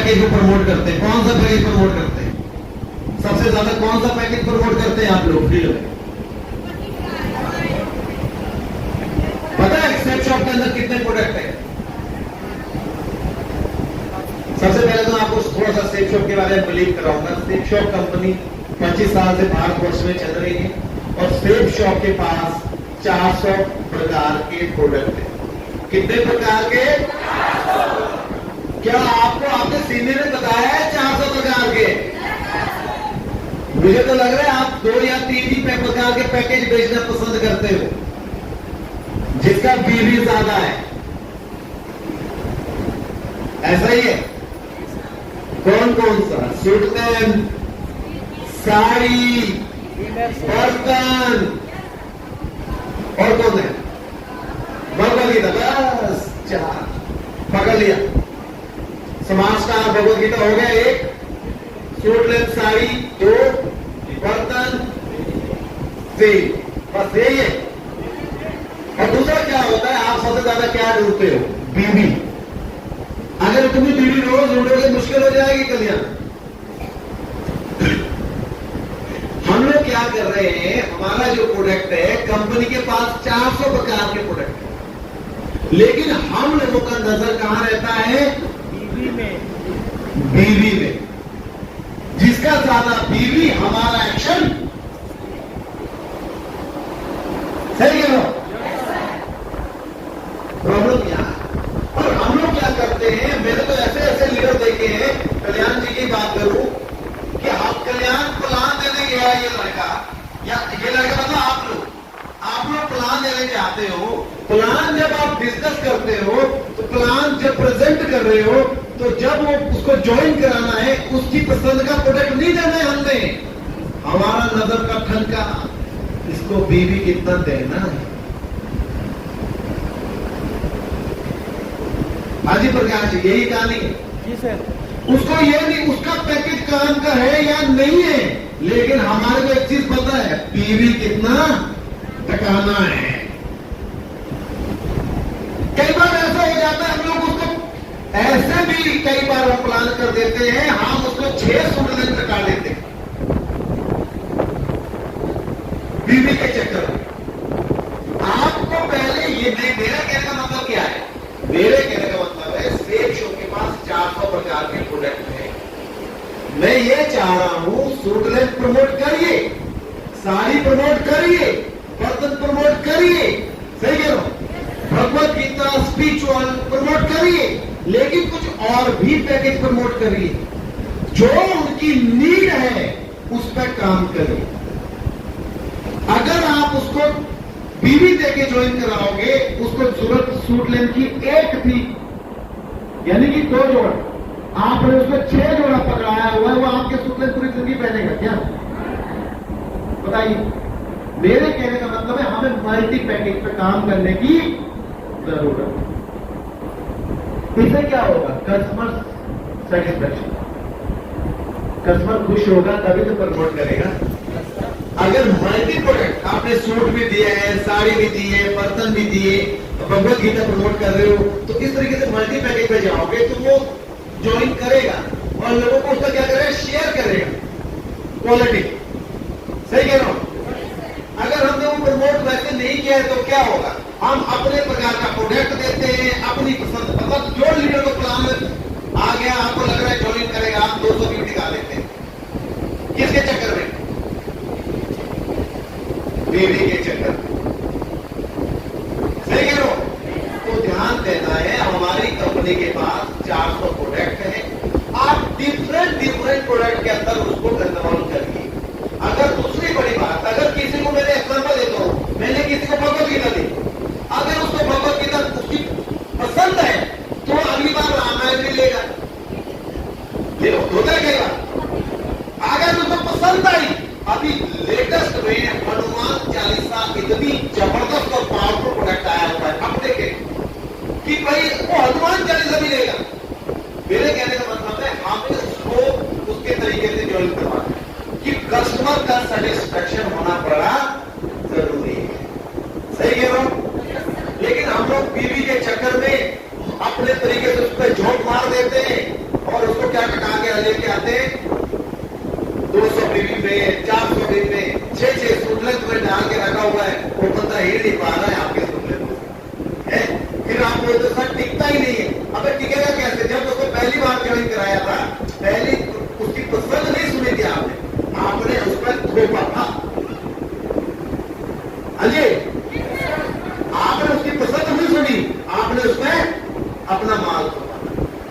Package को promote करते हैं? कौन सा पैकेज प्रमोट करते हैं? सबसे ज्यादा कौन सा पैकेज प्रमोट करते हैं आप लोग फील्ड में? पता है सेफ शॉप के अंदर कितने प्रोडक्ट हैं? सबसे पहले तो आपको थोड़ा सा सेफ शॉप के बारे में बिलीव कराऊंगा। सेफ शॉप कंपनी 25 साल से भारतवर्ष में चल रही है और सेफ शॉप के पास 400 प्रकार के प्रोडक्ट हैं। कितने प्रकार के? क्या आपको आपके सीनियर ने बताया है 400 प्रकार के? मुझे तो लग रहा है आप 2 या 3 ही प्रकार के पैकेज बेचना पसंद करते हो, जिसका बीवी ज्यादा है। ऐसा ही है? कौन कौन सा? सूटन, साड़ी, बर्तन और कौन है? भगवद गीता। बस 4 पकड़ लिया। समाजकार भगवद गीता हो गया 1, सूट लेंथ साड़ी 2, बर्तन 3, बस यही है। और दूसरा क्या होता है? आप सबसे ज्यादा क्या ढूंढते हो? बीवी। अगर तुम्हें बीवी रोज ढूंढोगे मुश्किल हो जाएगी कल्याण। हम लोग क्या कर रहे हैं? हमारा जो प्रोडक्ट है, कंपनी के पास 400 प्रकार के प्रोडक्ट है, लेकिन हम लोगों का नजर कहां रहता है? बीवी में। बीवी में। जिसका ज्यादा बीवी हमारा एक्शन। सही कह रहा हूं? प्रॉब्लम यहां है। और हम लोग क्या करते हैं? मैंने तो ऐसे ऐसे लीडर देखे हैं, कल्याण जी की बात करूं कि आप कल्याण प्लान देने गया ये लड़का, या ये लड़का मतलब आप लोग प्लान देने जाते हो। प्लान जब आप डिस्कस करते हो तो प्लान जब प्रेजेंट कर रहे हो तो जब वो उसको ज्वाइन कराना है, उसकी पसंद का प्रोडक्ट नहीं देना है हमने। हमारा नजर का ठनका, इसको बीवी कितना देना है। हाजी प्रकाश जी, यही कहानी है जी सर। उसको ये नहीं, उसका पैकेज काम का है या नहीं है, लेकिन हमारे को एक चीज पता है, बीवी कितना टकाना है। कई बार ऐसा हो जाता है, हम लोग उसको ऐसे भी कई बार हम प्लान कर देते हैं, हम उसको 6 सूट टका देते हैं बीवी के चक्कर में। आपको पहले ये मेरा कहने का मतलब क्या है? मेरे कहने का मतलब है सेफ शॉप के पास 400 प्रकार के प्रोडक्ट हैं। मैं ये चाह रहा हूं सूट लेंथ प्रमोट करिए, साड़ी प्रमोट करिए, बर्तन प्रमोट करिए, सही कह रहा हूं, भगवत गीता स्पिरिचुअल प्रमोट करिए, लेकिन कुछ और भी पैकेज प्रमोट करिए जो उनकी नीड है, उस पर काम करिए। अगर आप उसको बीवी देके ज्वाइन कराओगे, उसको जरूरत सूट लेंथ की 1 थी, यानी कि 2 जोड़ा, आपने उसको 6 जोड़ा पकड़ाया हुआ है, वो आपके सूट लेंथ पूरी जिंदगी पहनेगा क्या? बताइए। मेरे कहने का मतलब है हमें मल्टी पैकेज पे काम करने की जरूरत है। इससे क्या होगा? Customer satisfaction. कस्टमर खुश होगा तभी तो प्रमोट करेगा। अगर मल्टी प्रोडक्ट आपने सूट भी दिए हैं, साड़ी भी दी है, बर्तन भी दिए, भगवत गीता प्रमोट कर रहे हो, तो इस तरीके से मल्टी पैकेज पे जाओगे तो वो ज्वाइन करेगा और लोगों को उसका क्या करेगा? शेयर करेगा क्वालिटी। सही कह रहा हूं? अगर हमने वो प्रमोट वैसे नहीं किया है तो क्या होगा? हम अपने प्रकार का प्रोडक्ट देते हैं, अपनी पसंद, मतलब जो लीडर को प्लान आ गया, आपको लग रहा है ज्वाइन करेगा, आप 200 की टिका देते हैं। किसके चक्कर में? बीवी के चक्कर में। सही कह रहा हूं? तो ध्यान देना है, हमारी कंपनी के पास 400 प्रोडक्ट है। आप डिफरेंट प्रोडक्ट के अंदर उसको इन्वॉल्व करिए। अगर दूसरी बड़ी बात, अगर किसी को मैंने एग्जाम्पल देता हूं, मैंने किसी को भगवत गीता दी, अगर उसको भगवत गीता उसकी पसंद है तो अगली बार रामायण भी लेगा। ये होता है कई बार। अगर उसको पसंद आई, अभी लेटेस्ट में हनुमान चालीसा इतनी जबरदस्त और पावरफुल प्रोडक्ट आया हुआ है, अब देखें कि भाई वो हनुमान चालीसा भी लेगा। मेरे कहने का मतलब है हमें उसको उसके तरीके से ज्वाइन करवाना है कि कस्टमर का सेटिस्फेक्शन होना बड़ा जरूरी है। सही कह रहा हूं? लेकिन हम लोग बीवी के चक्कर में अपने तरीके से उस पर झोंक मार देते हैं और उसको क्या में, 400 दिन में 6 सूटलें तुम्हें डाल के रखा हुआ है, वो बंदा हिल नहीं पा रहा है आपके सूटलें है। फिर आप बोलते सर टिकता ही नहीं है। अबे टिकेगा कैसे? जब उसको पहली बार ज्वाइन कराया था, पहली उसकी पसंद नहीं सुनी थी आपने उस पर थोपा था। अजय, आपने उसकी पसंद नहीं सुनी, आपने उसमें अपना माल थोपा।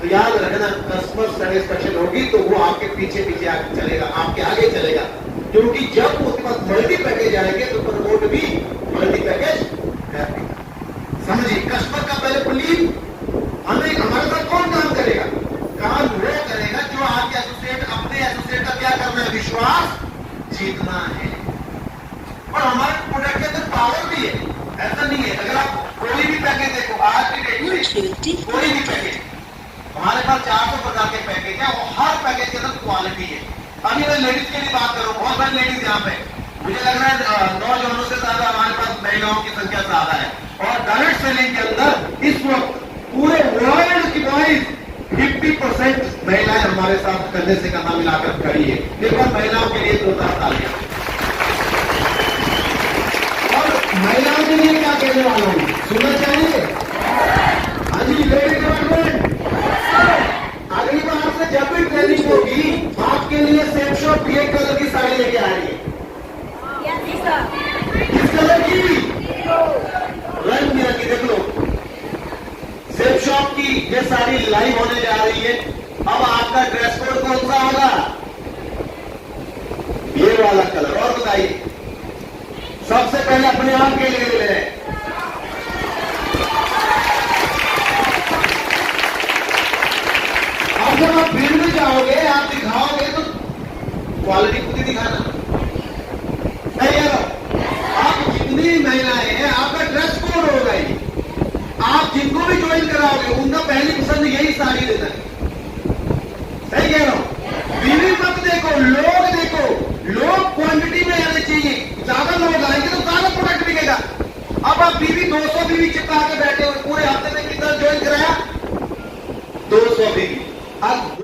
तो याद रखना, कस्टमर सेटिस्फेक्शन होगी तो वो आपके पीछे पीछे आगे चलेगा, आपके आगे चलेगा। क्योंकि जब उसके पास मल्टी पैकेज आएंगे तो प्रमोट भी मल्टी पैकेज करेगा। समझिए, कस्टमर का पहले प्लीज हमें हमारे साथ कौन काम करेगा? काम वो करेगा जो आपके एसोसिएट, अपने एसोसिएट का क्या करना है? विश्वास जीतना है। और हमारे प्रोडक्ट के अंदर पावर भी है, ऐसा नहीं है। अगर आप कोई भी पैकेज देखो, आज की डेट में कोई भी पैकेज, हमारे पास 400 प्रकार के पैकेज है, और हर पैकेज के अंदर क्वालिटी है। अभी मैं लेडीज के लिए बात करूं, बहुत सारी लेडीज यहाँ पे, मुझे लग रहा है नौजवानों से ज्यादा हमारे पास महिलाओं की संख्या ज्यादा है। और डायरेक्ट सेलिंग के अंदर इस वक्त पूरे वर्ल्ड की वाइज 50% महिलाएं हमारे साथ कंधे से कंधा मिलाकर खड़ी है। एक बार महिलाओं के लिए 2 तालियां। और महिलाओं के लिए क्या कहने वाला हूं, सुनना चाहिए? हाँ जी, लेडीज डिपार्टमेंट, अगली बार से जब भी ट्रेनिंग होगी आपके लिए सेम शॉप ये कलर की साड़ी लेके आ रही है। किस कलर की? रंग बिरंगी। देख लो, सेम शॉप की ये साड़ी लाइव होने जा रही है। अब आपका ड्रेस कोड कौन सा होगा? ये वाला कलर। और बताइए, सबसे पहले अपने आप के लिए ले लें। अब जब आप भीड़ में जाओगे, आप दिखाओगे तो क्वालिटी खुद ही दिखाना। नहीं यार, आप जितनी महिलाएं हैं, आपका ड्रेस कोड होगा ये। आप जिनको भी ज्वाइन कराओगे उनका पहली पसंद यही साड़ी देना है। सही कह रहा हूं? बीवी मत देखो, लोग देखो। लोग क्वांटिटी में आने चाहिए, ज्यादा लोग आएंगे तो ज्यादा प्रोडक्ट बिकेगा। अब आप बीवी 200 बीवी चिपका के बैठे हो, पूरे हफ्ते में कितना ज्वाइन कराया? 200 बीवी। अब